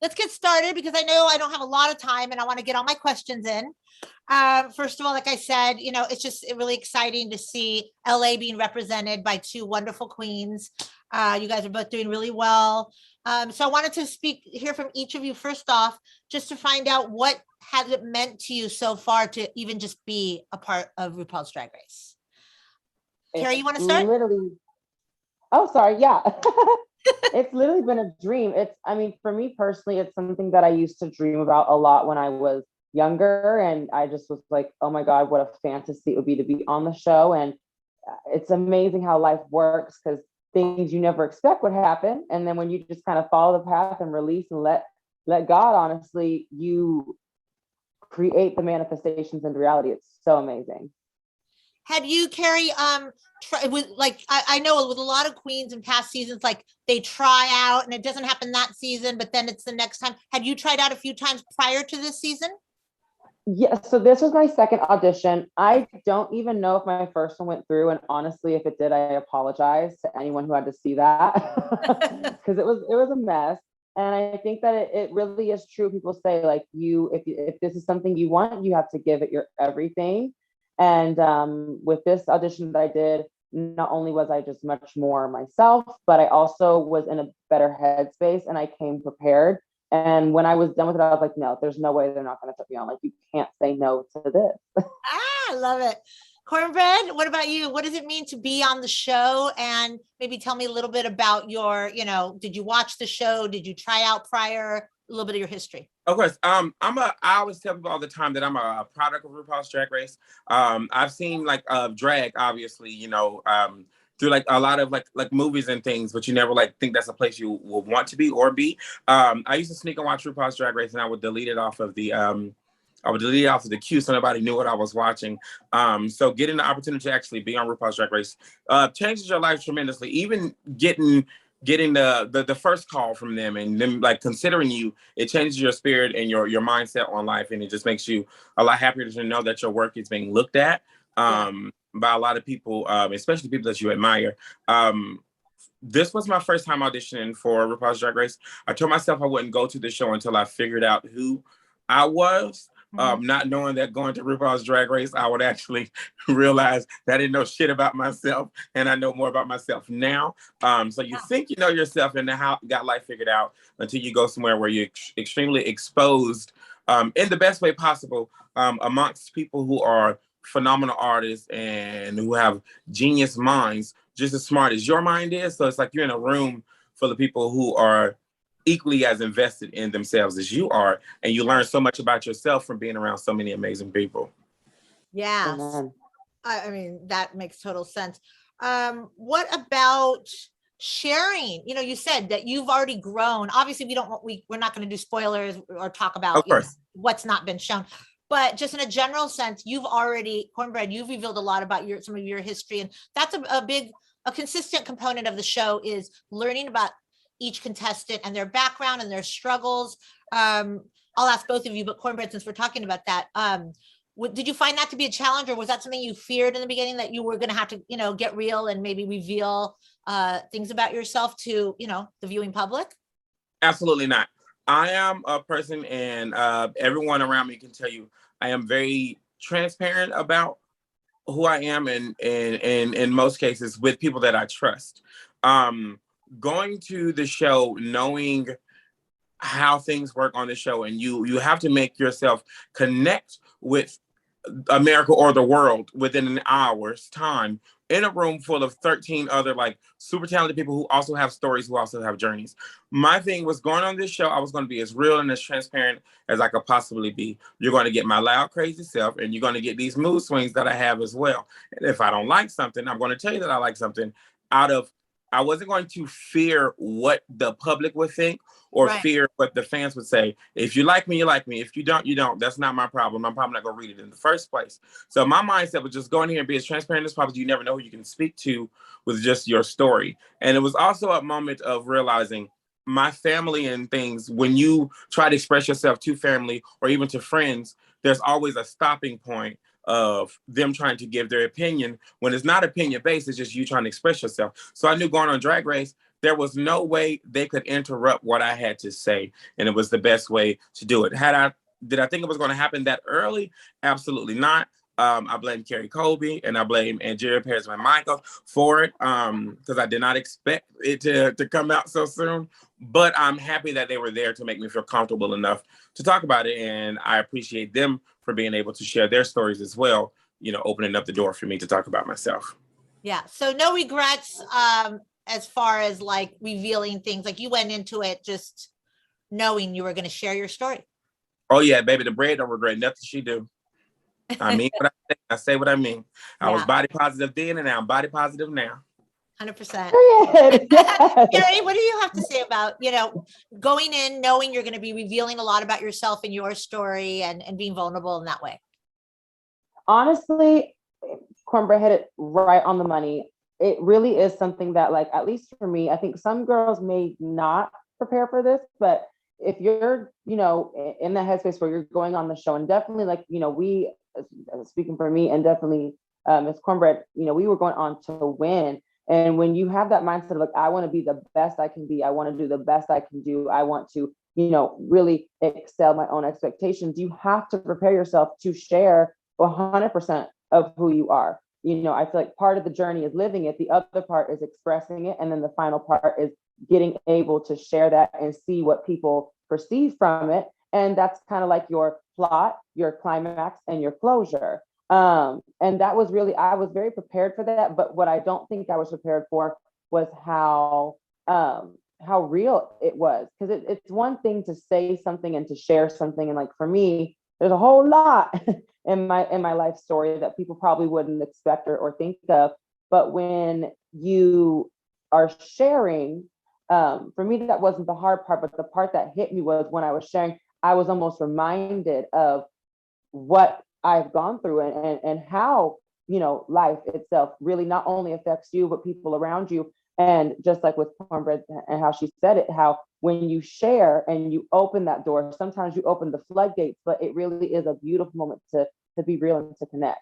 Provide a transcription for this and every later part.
let's get started because I know I don't have a lot of time and I want to get all my questions in. First of all, like I said, it's just really exciting to see LA being represented by two wonderful queens. You guys are both doing really well. So I wanted to hear from each of you first off, just to find out what has it meant to you so far to even just be a part of RuPaul's Drag Race. Kerri, you want to start? Yeah. It's literally been a dream. For me personally, it's something that I used to dream about a lot when I was younger. And I just was like, oh my God, what a fantasy it would be to be on the show. And it's amazing how life works because things you never expect would happen. And then when you just kind of follow the path and release and let God, honestly, you create the manifestations into reality. It's so amazing. Had you, Kerri, I know with a lot of queens in past seasons, like they try out and it doesn't happen that season, but then it's the next time. Had you tried out a few times prior to this season? Yeah, so this was my second audition. I don't even know if my first one went through, and honestly, if it did, I apologize to anyone who had to see that because it was a mess. And I think that it really is true. People say like if this is something you want, you have to give it your everything. And with this audition that I did, not only was I just much more myself, but I also was in a better headspace and I came prepared. And when I was done with it, I was like, no, there's no way they're not going to put me on. Like, you can't say no to this. I love it. Kornbread, what about you? What does it mean to be on the show? And maybe tell me a little bit about your, did you watch the show? Did you try out prior? A little bit of your history. Of course. I always tell people all the time that I'm a product of RuPaul's Drag Race. I've seen like drag, obviously, through like a lot of like movies and things, but you never like think that's a place you will want to be or be. I used to sneak and watch RuPaul's Drag Race and I would delete it off of the queue so nobody knew what I was watching. So getting the opportunity to actually be on RuPaul's Drag Race changes your life tremendously. Even getting the first call from them and them like considering you, it changes your spirit and your mindset on life, and it just makes you a lot happier to know that your work is being looked at by a lot of people, especially people that you admire. This was my first time auditioning for RuPaul's Drag Race. I told myself I wouldn't go to the show until I figured out who I was. Not knowing that going to RuPaul's Drag Race, I would actually realize that I didn't know shit about myself, and I know more about myself now. So you think you know yourself and how you got life figured out until you go somewhere where you're extremely exposed in the best way possible amongst people who are phenomenal artists and who have genius minds, just as smart as your mind is. So it's like you're in a room full of people who are equally as invested in themselves as you are, and you learn so much about yourself from being around so many amazing people. Yes. I mean, that makes total sense. What about sharing? You said that you've already grown. Obviously, we're not going to do spoilers or talk about what's not been shown, but just in a general sense, Kornbread, you've revealed a lot about some of your history, and that's a consistent component of the show is learning about each contestant and their background and their struggles. I'll ask both of you, but Kornbread, since we're talking about that, did you find that to be a challenge, or was that something you feared in the beginning, that you were going to have to, get real and maybe reveal things about yourself to, the viewing public? Absolutely not. I am a person, and everyone around me can tell you, I am very transparent about who I am, and in most cases with people that I trust. Going to the show knowing how things work on the show, and you have to make yourself connect with America or the world within an hour's time in a room full of 13 other like super talented people who also have stories, who also have journeys. My thing was going on this show, I was going to be as real and as transparent as I could possibly be. You're going to get my loud, crazy self, and you're going to get these mood swings that I have as well. And if I don't like something, I'm going to tell you that I like something I wasn't going to fear what the public would think or fear what the fans would say. If you like me, you like me. If you don't, you don't. That's not my problem. I'm probably not going to read it in the first place. So my mindset was just go in here and be as transparent as possible. You never know who you can speak to with just your story. And it was also a moment of realizing my family and things, when you try to express yourself to family or even to friends, there's always a stopping point of them trying to give their opinion when it's not opinion based, it's just you trying to express yourself. So I knew going on Drag Race, there was no way they could interrupt what I had to say. And it was the best way to do it. Did I think it was going to happen that early? Absolutely not. I blame Kerri Colby and I blame Andrea Paris and Michael for it because I did not expect it to come out so soon. But I'm happy that they were there to make me feel comfortable enough to talk about it. And I appreciate them for being able to share their stories as well, opening up the door for me to talk about myself. Yeah. So no regrets as far as like revealing things. Like you went into it just knowing you were going to share your story. Oh, yeah, baby. The bread don't regret nothing she do. I mean what I say. I say what I mean. I was body positive then, and I'm body positive now. 100%. Yes. Kerri, what do you have to say about, going in, knowing you're going to be revealing a lot about yourself and your story and being vulnerable in that way? Honestly, Kornbread hit it right on the money. It really is something that, like, at least for me, I think some girls may not prepare for this, but if you're, in the headspace where you're going on the show, and definitely like, we, speaking for me and definitely Miss Kornbread, we were going on to win. And when you have that mindset of like, I want to be the best I can be, I want to do the best I can do, I want to, really excel my own expectations, you have to prepare yourself to share 100% of who you are. I feel like part of the journey is living it. The other part is expressing it. And then the final part is getting able to share that and see what people perceive from it. And that's kind of like your plot, your climax, and your closure. And that was really, I was very prepared for that. But what I don't think I was prepared for was how real it was. Because it's one thing to say something and to share something. And like for me, there's a whole lot in my life story that people probably wouldn't expect or think of. But when you are sharing, for me, that wasn't the hard part, but the part that hit me was when I was sharing, I was almost reminded of what I've gone through and how, life itself really not only affects you, but people around you. And just like with Kornbread and how she said it, how when you share and you open that door, sometimes you open the floodgates, but it really is a beautiful moment to be real and to connect.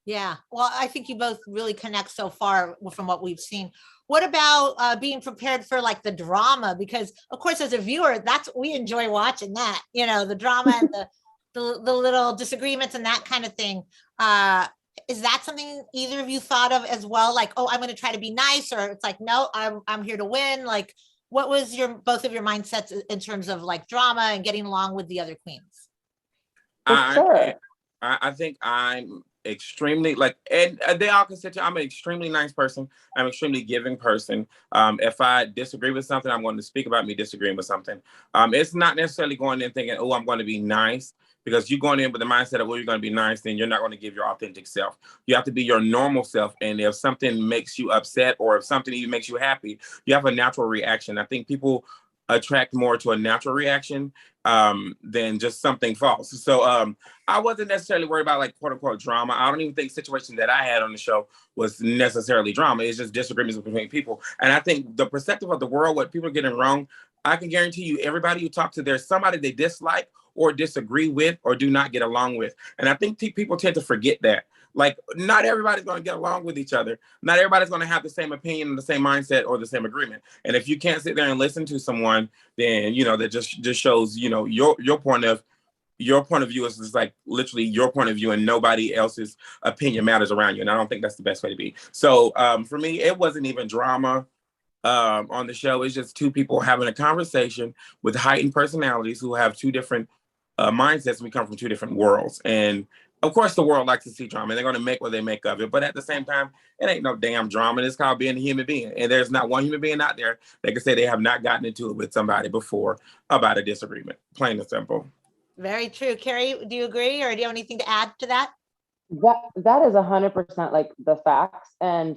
Yeah. Well, I think you both really connect so far from what we've seen. What about being prepared for like the drama? Because of course, as a viewer, we enjoy watching that, the drama and the little disagreements and that kind of thing. Is that something either of you thought of as well? Like, oh, I'm going to try to be nice, or it's like, no, I'm here to win. Like, what was both of your mindsets in terms of like drama and getting along with the other queens? Sure. I think I'm extremely and they all consider I'm an extremely nice person. I'm an extremely giving person. If I disagree with something, I'm going to speak about me disagreeing with something. It's not necessarily going in thinking, oh, I'm going to be nice, because you're going in with the mindset of, oh, you're going to be nice, then you're not going to give your authentic self. You have to be your normal self. And if something makes you upset or if something even makes you happy, you have a natural reaction. I think people attract more to a natural reaction than just something false. So I wasn't necessarily worried about like quote unquote drama. I don't even think situation that I had on the show was necessarily drama. It's just disagreements between people. And I think the perspective of the world, what people are getting wrong, I can guarantee you everybody you talk to, there's somebody they dislike or disagree with or do not get along with. And I think people tend to forget that. Like, not everybody's going to get along with each other. Not everybody's going to have the same opinion, and the same mindset, or the same agreement. And if you can't sit there and listen to someone, then that just shows your point of view is just like literally your point of view, and nobody else's opinion matters around you. And I don't think that's the best way to be. So for me, it wasn't even drama on the show. It's just two people having a conversation with heightened personalities who have two different mindsets. We come from two different worlds, and of course the world likes to see drama, and they're going to make what they make of it. But at the same time, it ain't no damn drama. It's called being a human being, and there's not one human being out there that can say they have not gotten into it with somebody before about a disagreement. Plain and simple. Very true. Kerri, do you agree, or do you have anything to add to that? That is 100% like the facts. And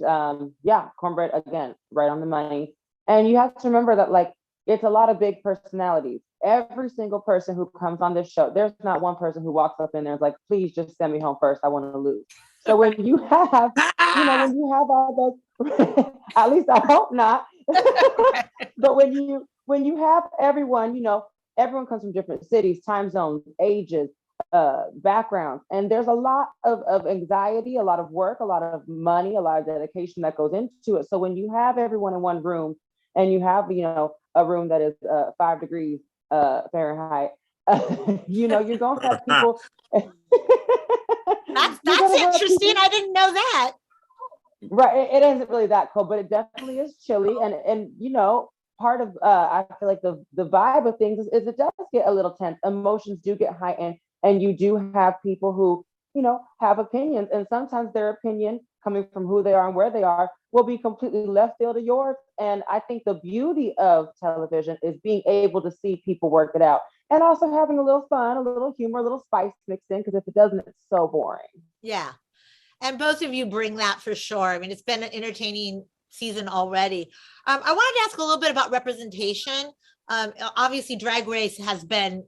yeah, Kornbread, again, right on the money. And you have to remember that like it's a lot of big personalities. Every single person who comes on this show, there's not one person who walks up in there and is like, please just send me home first, I want to lose. So when you have all those at least I hope not. But when you have everyone, everyone comes from different cities, time zones, ages, backgrounds, and there's a lot of anxiety, a lot of work, a lot of money, a lot of dedication that goes into it. So when you have everyone in one room and you have, a room that is 5 degrees Fahrenheit, you're going to have people. That's interesting. I didn't know that. Right. It isn't really that cold, but it definitely is chilly. And part of I feel like the vibe of things is it does get a little tense. Emotions do get heightened, and you do have people who, have opinions, and sometimes their opinion coming from who they are and where they are will be completely left field of yours. And I think the beauty of television is being able to see people work it out, and also having a little fun, a little humor, a little spice mixed in, because if it doesn't, it's so boring. Yeah. And both of you bring that for sure. I mean, it's been an entertaining season already. I wanted to ask a little bit about representation. Obviously, Drag Race has been,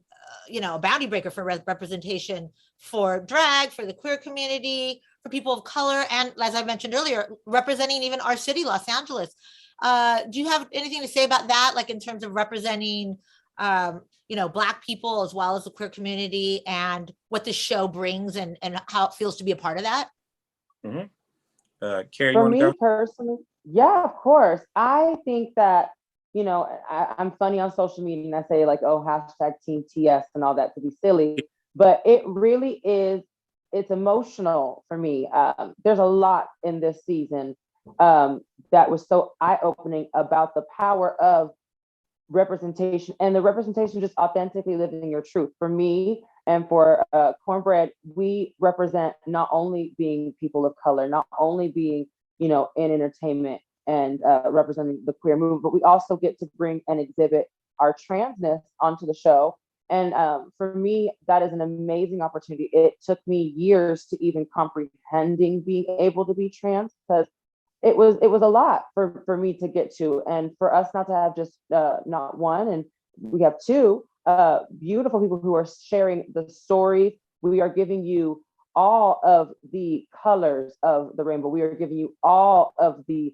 a boundary breaker for representation for drag, for the queer community, for people of color, and as I mentioned earlier, representing even our city, Los Angeles. Do you have anything to say about that, like in terms of representing, Black people as well as the queer community, and what the show brings, and how it feels to be a part of that? Mm-hmm. Kerri, for me personally, yeah, of course. I think that, I'm funny on social media and I say like, oh, hashtag Team TS and all that to be silly, but it really is, it's emotional for me. There's a lot in this season that was so eye-opening about the power of representation, and the representation just authentically living your truth. For me and for Kornbread, we represent not only being people of color, not only being, in entertainment and representing the queer movement, but we also get to bring and exhibit our transness onto the show. And for me, that is an amazing opportunity. It took me years to even comprehending being able to be trans, because it was a lot for me to get to, and for us not to have just not one, and we have two beautiful people who are sharing the story. We are giving you all of the colors of the rainbow. We are giving you all of the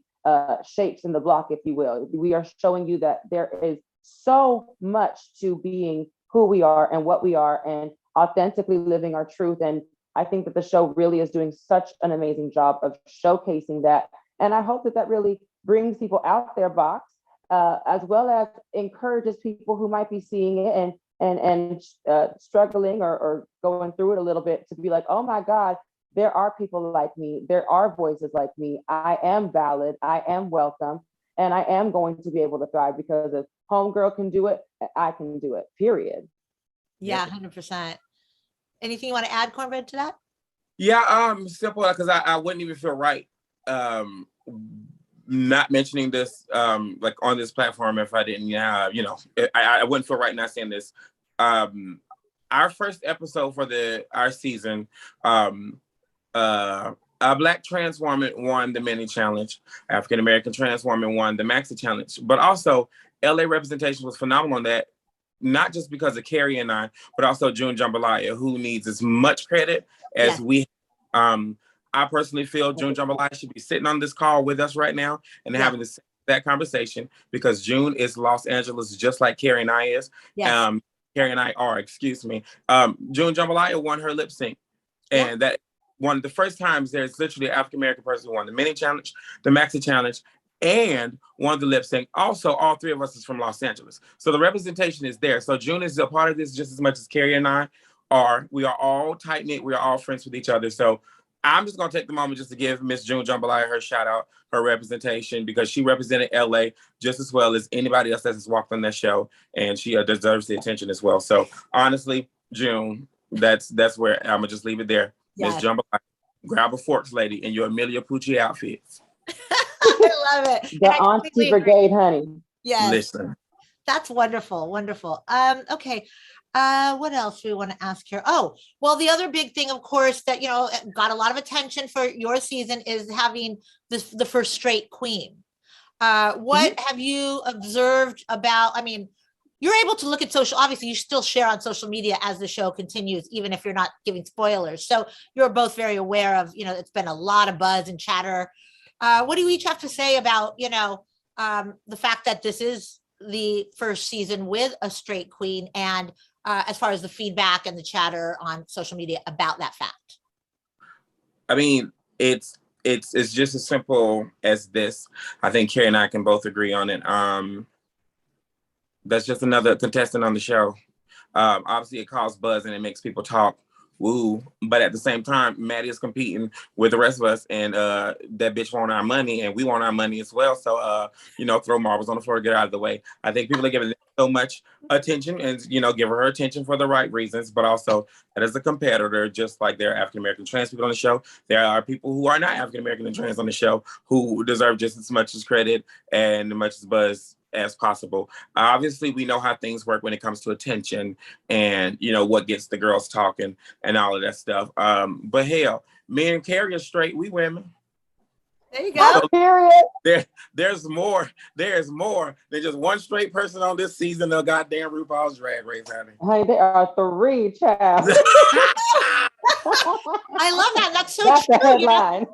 shapes in the block, if you will. We are showing you that there is so much to being who we are and what we are, and authentically living our truth. And I think that the show really is doing such an amazing job of showcasing that. And I hope that really brings people out their box, as well as encourages people who might be seeing it and struggling or going through it a little bit, to be like, oh my God, there are people like me. There are voices like me. I am valid. I am welcome. And I am going to be able to thrive, because if homegirl can do it, I can do it, period. Yeah, 100%. Anything you want to add, Kornbread, to that? Yeah, simple, because I wouldn't even feel right not mentioning this like on this platform if I didn't. I wouldn't feel right not saying this. Our first episode for our season, a Black trans woman won the mini challenge. African American trans woman won the maxi challenge. But also, LA representation was phenomenal on that. Not just because of Kerri and I, but also June Jambalaya, who needs as much credit as we. I personally feel June Jambalaya should be sitting on this call with us right now and having that conversation, because June is Los Angeles, just like Kerri and I is. Kerri and I are, excuse me. June Jambalaya won her lip sync, and that one of the first times there's literally an African American person who won the mini challenge, the maxi challenge, and one of the lip sync. Also, all three of us is from Los Angeles, so the representation is there. So June is a part of this just as much as Kerri and I are. We are all tight knit. We are all friends with each other. So I'm just gonna take the moment just to give Miss June Jambalaya her shout out, her representation, because she represented LA just as well as anybody else that has walked on that show, and she deserves the attention as well. So honestly, June, that's where I'm gonna just leave it there. Miss Jambalaya, grab a forks, lady, in your Amelia Pucci outfits. I love it. The Auntie Brigade, honey. Yes. Listen. That's wonderful. Wonderful. Okay. What else do we want to ask here? Oh, well, the other big thing, of course, that, got a lot of attention for your season is having the first straight queen. What have you observed about, you're able to look at obviously you still share on social media as the show continues, even if you're not giving spoilers. So you're both very aware of, it's been a lot of buzz and chatter. What do you each have to say about, the fact that this is the first season with a straight queen, and as far as the feedback and the chatter on social media about that fact? It's it's just as simple as this. I think Kerri and I can both agree on it. That's just another contestant on the show. Obviously, it causes buzz and it makes people talk. Woo! But at the same time, Maddie is competing with the rest of us, and that bitch want our money, and we want our money as well. So, throw marbles on the floor, get out of the way. I think people are giving so much attention, and give her attention for the right reasons, but also that as a competitor, just like there are African American trans people on the show, there are people who are not African American and trans on the show who deserve just as much as credit and as much as buzz as possible. Obviously, we know how things work when it comes to attention and what gets the girls talking and all of that stuff. But hell, me and Kerri are straight. We women. There you go. So there's more than just one straight person on this season of goddamn RuPaul's Drag Race, honey. Hey, there are 3, child. I love that. That's so That's true. the headline.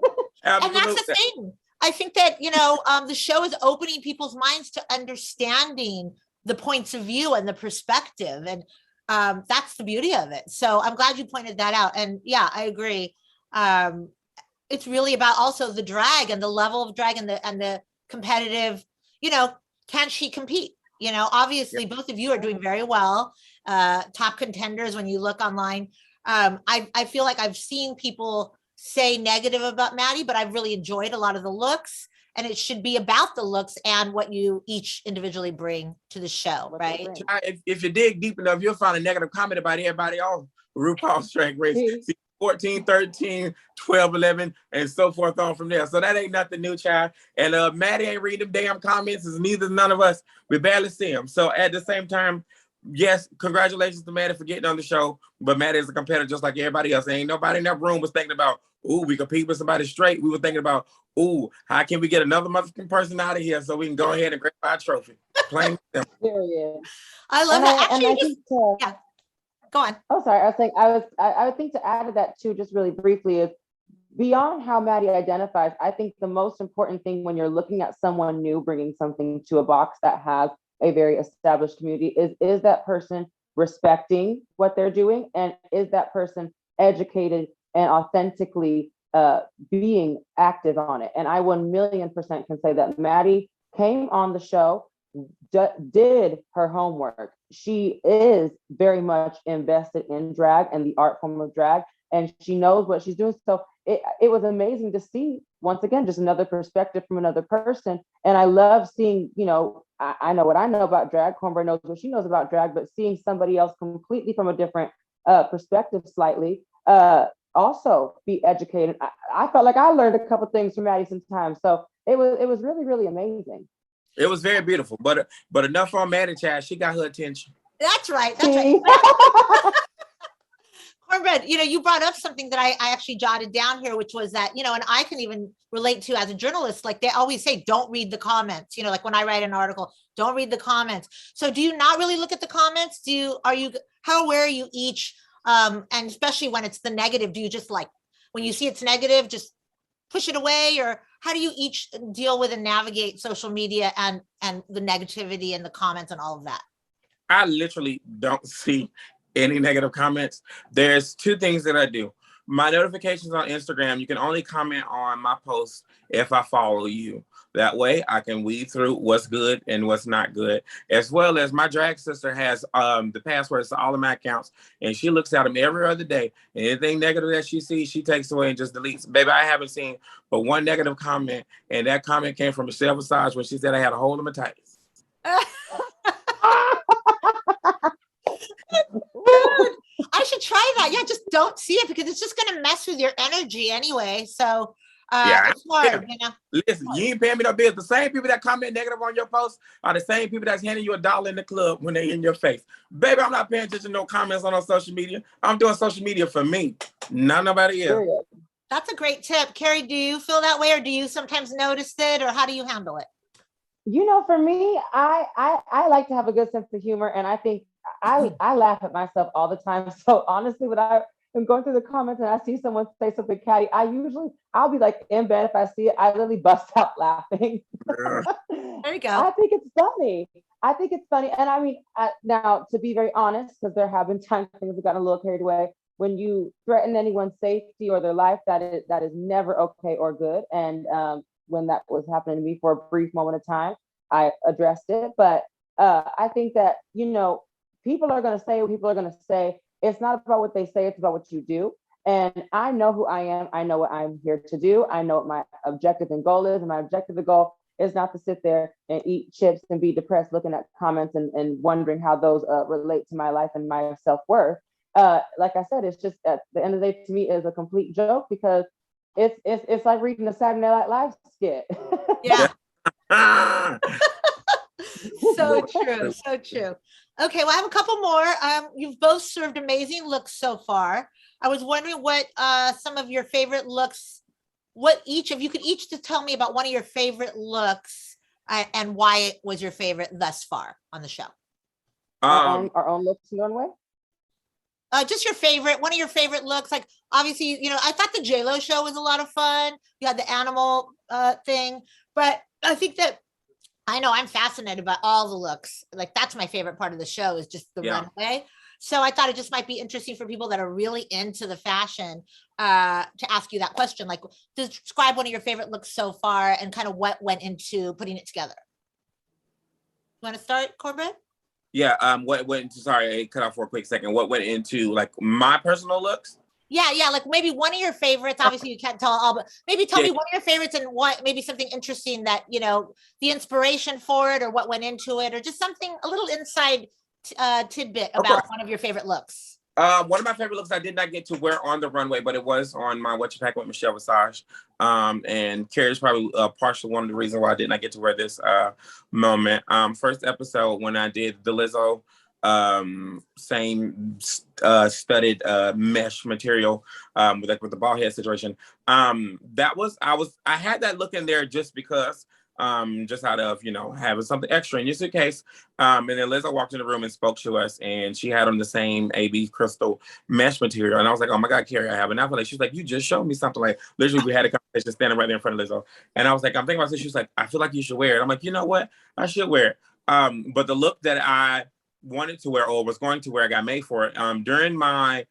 And that's the thing. I think that, the show is opening people's minds to understanding the points of view and the perspective. And that's the beauty of it. So I'm glad you pointed that out. And yeah, I agree. It's really about also the drag and the level of drag and the competitive, can she compete? Obviously both of you are doing very well. Top contenders when you look online. I feel like I've seen people say negative about Maddie, but I've really enjoyed a lot of the looks, and it should be about the looks and what you each individually bring to the show, right? If you dig deep enough, you'll find a negative comment about everybody on RuPaul's Drag Race. 14, 13, 12, 11, and so forth on from there. So that ain't nothing new, child. And Maddie ain't read them damn comments, and neither none of us. We barely see them. So at the same time, yes, congratulations to Maddie for getting on the show. But Maddie is a competitor just like everybody else. Ain't nobody in that room was thinking about, ooh, we compete with somebody straight. We were thinking about, ooh, how can we get another motherfucking person out of here so we can go ahead and grab our trophy? Plain simple. Period. I love that. Actually, yeah. Go on. Oh, sorry. I would think to add to that too, just really briefly, is beyond how Maddie identifies, I think the most important thing when you're looking at someone new bringing something to a box that has a very established community is that person respecting what they're doing, and is that person educated and authentically being active on it. And I 1,000,000% can say that Maddie came on the show, did her homework. She is very much invested in drag and the art form of drag, and she knows what she's doing. So it was amazing to see, once again, just another perspective from another person. And I love seeing, I know what I know about drag, Kornbread knows what she knows about drag, but seeing somebody else completely from a different perspective slightly, also be educated. I felt like I learned a couple things from Maddie sometimes. So it was really, really amazing. It was very beautiful, but enough on Maddie, child. She got her attention. That's right. That's right. Kornbread, you brought up something that I actually jotted down here, which was that, and I can even relate to as a journalist, like they always say, don't read the comments, like when I write an article, don't read the comments. So do you not really look at the comments? How aware are you each? And especially when it's the negative, do you just when you see it's negative, just push it away? Or how do you each deal with and navigate social media and the negativity and the comments and all of that? I literally don't see any negative comments. There's 2 things that I do. My notifications on Instagram, you can only comment on my posts if I follow you. That way I can weed through what's good and what's not good, as well as my drag sister has the passwords to all of my accounts, and she looks at them every other day. And anything negative that she sees, she takes away and just deletes. Baby, I haven't seen but one negative comment, and that comment came from Michelle Visage when she said I had a hole in my tights. I should try that. Yeah, just don't see it because it's just going to mess with your energy anyway. So it's hard, Listen, you ain't paying me no bills. The same people that comment negative on your post are the same people that's handing you $1 in the club when they in your face. Baby, I'm not paying attention to no comments on social media. I'm doing social media for me, not nobody else. That's a great tip. Kerri, do you feel that way, or do you sometimes notice it, or how do you handle it? For me, I like to have a good sense of humor, and I think I laugh at myself all the time. So honestly, when I'm going through the comments and I see someone say something catty, I'll be like in bed. If I see it, I literally bust out laughing. There you go. I think it's funny. And I mean, now to be very honest, because there have been times things have gotten a little carried away, when you threaten anyone's safety or their life, that is never okay or good. And when that was happening to me for a brief moment of time, I addressed it. But I think that, you know, people are going to say what people are going to say. It's not about what they say, it's about what you do. And I know who I am. I know what I'm here to do. I know what my objective and goal is. And my objective and goal is not to sit there and eat chips and be depressed looking at comments and wondering how those relate to my life and my self-worth. Like I said, it's just at the end of the day, to me, is a complete joke, because it's like reading a Saturday Night Live skit. Yeah. So true. So true. Okay, well, I have a couple more. You've both served amazing looks so far. I was wondering what some of your favorite looks, what each of you could each to tell me about one of your favorite looks and why it was your favorite thus far on the show. Our own looks in one way. Just your favorite, one of your favorite looks. Like, obviously, you know, I thought the JLo show was a lot of fun. You had the animal thing, but I think that, I know I'm fascinated by all the looks. Like, that's my favorite part of the show, is just the runway. So I thought it just might be interesting for people that are really into the fashion to ask you that question. Like, describe one of your favorite looks so far and kind of what went into putting it together. You want to start, Kornbread? Yeah. What went into, sorry, I cut off for a quick second. What went into like my personal looks? Yeah. Like maybe one of your favorites. Obviously, you can't tell all, but maybe tell me one of your favorites and what, maybe something interesting that, you know, the inspiration for it or what went into it, or just something, a little inside tidbit about one of your favorite looks. One of my favorite looks I did not get to wear on the runway, but it was on my What You Pack with Michelle Visage. And Kerri is probably partially one of the reasons why I did not get to wear this moment. First episode when I did the Lizzo same studded mesh material with the ball head situation. I had that look in there just because. Just out of, you know, having something extra in your suitcase. And then Lizzo walked in the room and spoke to us, and she had on the same AB crystal mesh material. And I was like, oh my God, Kerri, I have an outfit. She's like, you just showed me something. Like, literally, we had a conversation standing right there in front of Lizzo. And I was like, I'm thinking about this. She was like, I feel like you should wear it. I'm like, you know what? I should wear it. But the look that I wanted to wear or was going to wear, I got made for it. During my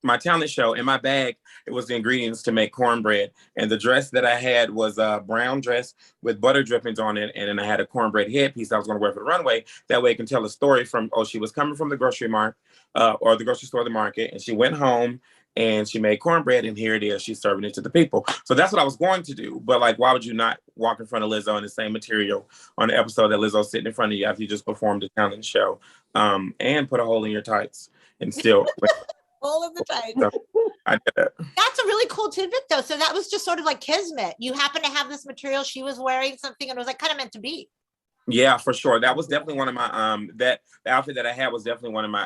my talent show, in my bag, it was the ingredients to make cornbread. And the dress that I had was a brown dress with butter drippings on it. And then I had a cornbread headpiece I was going to wear for the runway. That way I can tell a story from, she was coming from the grocery mart or the grocery store, or the market. And she went home and she made cornbread, and here it is. She's serving it to the people. So that's what I was going to do. But like, why would you not walk in front of Lizzo in the same material on the episode that Lizzo's sitting in front of you after you just performed a talent show and put a hole in your tights and still... All of the time. So, I did it. That's a really cool tidbit, though. So that was just sort of like kismet. You happen to have this material. She was wearing something, and it was like kind of meant to be. Yeah, for sure. That was definitely one of my the outfit that I had was definitely one of my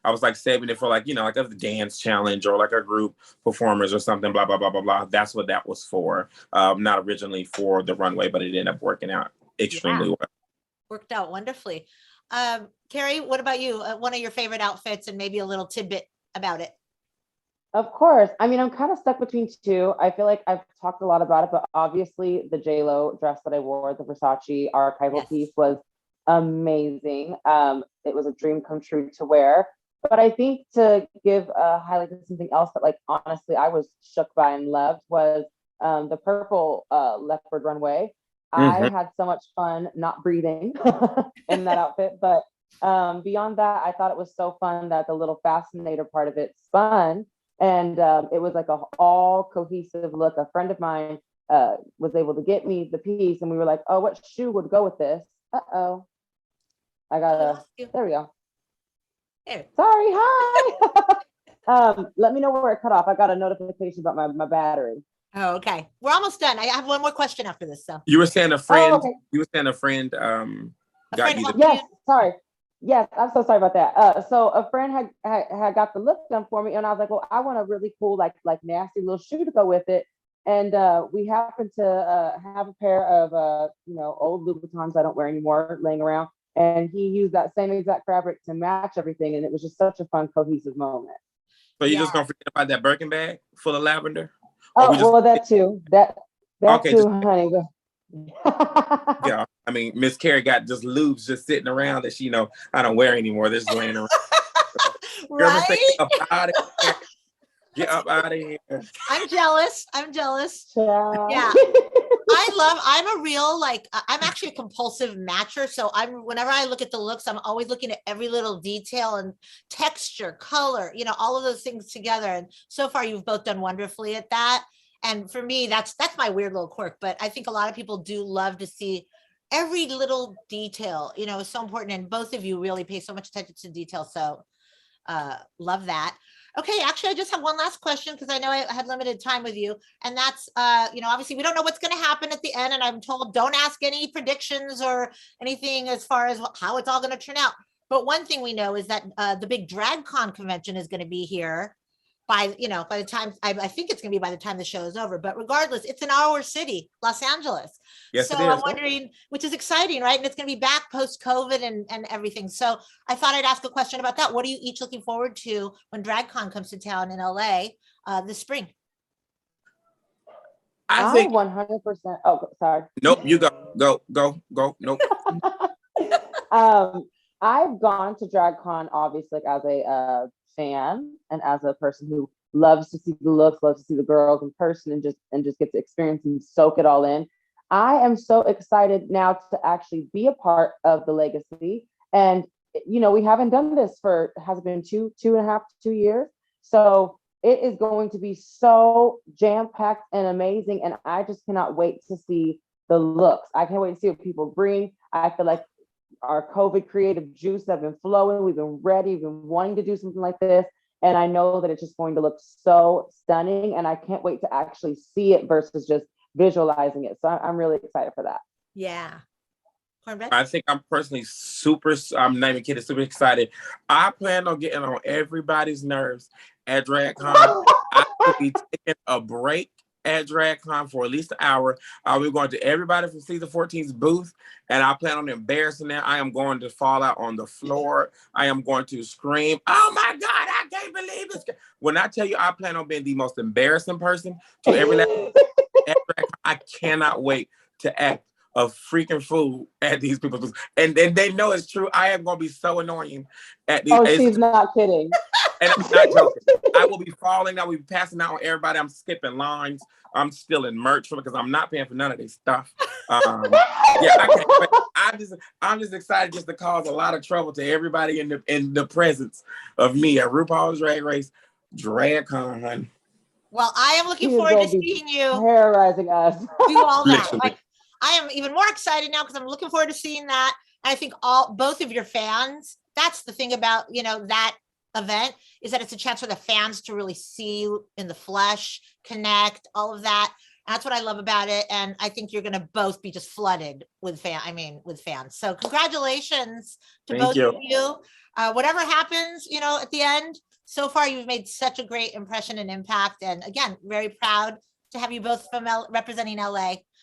I was like saving it for like, you know, like a dance challenge or like a group performers or something. Blah blah blah blah blah. That's what that was for. Not originally for the runway, but it ended up working out extremely well. Worked out wonderfully. Kerri, what about you? One of your favorite outfits and maybe a little tidbit about it. Of course. I mean, I'm kind of stuck between two. I feel like I've talked a lot about it, but obviously the JLo dress that I wore, the Versace archival piece, was amazing. It was a dream come true to wear. But I think to give a highlight to something else that, like, honestly, I was shook by and loved was the purple Leopard Runway. I had so much fun not breathing in that outfit, but beyond that, I thought it was so fun that the little fascinator part of it spun, and it was like a all cohesive look. A friend of mine was able to get me the piece, and we were like, oh, what shoe would go with this? I gotta, there we go. Sorry, hi. Let me know where it cut off. I got a notification about my battery. Oh, okay. We're almost done. I have one more question after this. So you were saying a friend, you were saying a friend got you the... Yes, sorry. Yes, I'm so sorry about that. So a friend had got the look done for me, and I was like, well, I want a really cool, like nasty little shoe to go with it. And we happened to have a pair of old Louboutins I don't wear anymore laying around, and he used that same exact fabric to match everything, and it was just such a fun, cohesive moment. So you're just gonna forget about that Birkin bag full of lavender? Oh, well, that too. That okay, too, honey. Yeah, I mean, Miss Kerri got just lubes just sitting around that she, I don't wear anymore. They're just laying around. Girl, say, Right? get up out of here. Get up out of here. I'm jealous. I'm jealous. Child. Yeah. I'm a real, like, I'm actually a compulsive matcher. So whenever I look at the looks, I'm always looking at every little detail and texture, color, all of those things together. And so far you've both done wonderfully at that. And for me, that's my weird little quirk, but I think a lot of people do love to see every little detail, is so important. And both of you really pay so much attention to detail. So love that. Okay, actually, I just have one last question because I know I had limited time with you. And that's, obviously we don't know what's going to happen at the end. And I'm told don't ask any predictions or anything as far as how it's all going to turn out. But one thing we know is that the big DragCon convention is going to be here by the time, I think it's going to be by the time the show is over. But regardless, it's in our city, Los Angeles. Yes, so it is. I'm wondering, which is exciting, right? And it's going to be back post-COVID and everything. So I thought I'd ask a question about that. What are you each looking forward to when DragCon comes to town in LA this spring? I think 100%. Oh, sorry. Nope, you go. Nope. I've gone to DragCon obviously as a fan and as a person who loves to see the looks, loves to see the girls in person and just get to experience and soak it all in. I am so excited now to actually be a part of the legacy. And we haven't done this has it been two and a half, 2 years? So it is going to be so jam-packed and amazing. And I just cannot wait to see the looks. I can't wait to see what people bring. I feel like our COVID creative juice have been flowing. We've been ready, we've been wanting to do something like this. And I know that it's just going to look so stunning. And I can't wait to actually see it versus just visualizing it. So I'm really excited for that. Yeah. Kornbread? I think I'm personally I'm not even kidding, super excited. I plan on getting on everybody's nerves at DragCon. I will be taking a break at DragCon for at least an hour. I'll be going to everybody from season 14's booth, and I plan on embarrassing them. I am going to fall out on the floor. I am going to scream, "Oh my God, I can't believe this!" When I tell you I plan on being the most embarrassing person to ever let at DragCon, I cannot wait to act a freaking fool at these people's, and they know it's true. I am going to be so annoying at these. Oh, she's not kidding. And I'm not joking. I will be falling. I will be passing out on everybody. I'm skipping lines. I'm stealing merch because I'm not paying for none of this stuff. Yeah, I can't wait. I'm just excited just to cause a lot of trouble to everybody in the presence of me at RuPaul's Drag Race DragCon. Well, I am looking forward to seeing you terrorizing us. do all that. Literally. Like, I am even more excited now because I'm looking forward to seeing that. And I think both of your fans, that's the thing about, that event is that it's a chance for the fans to really see you in the flesh, connect, all of that. And that's what I love about it. And I think you're going to both be just flooded with fans. So congratulations to both of you. Whatever happens, at the end, so far you've made such a great impression and impact. And again, very proud to have you both from representing LA.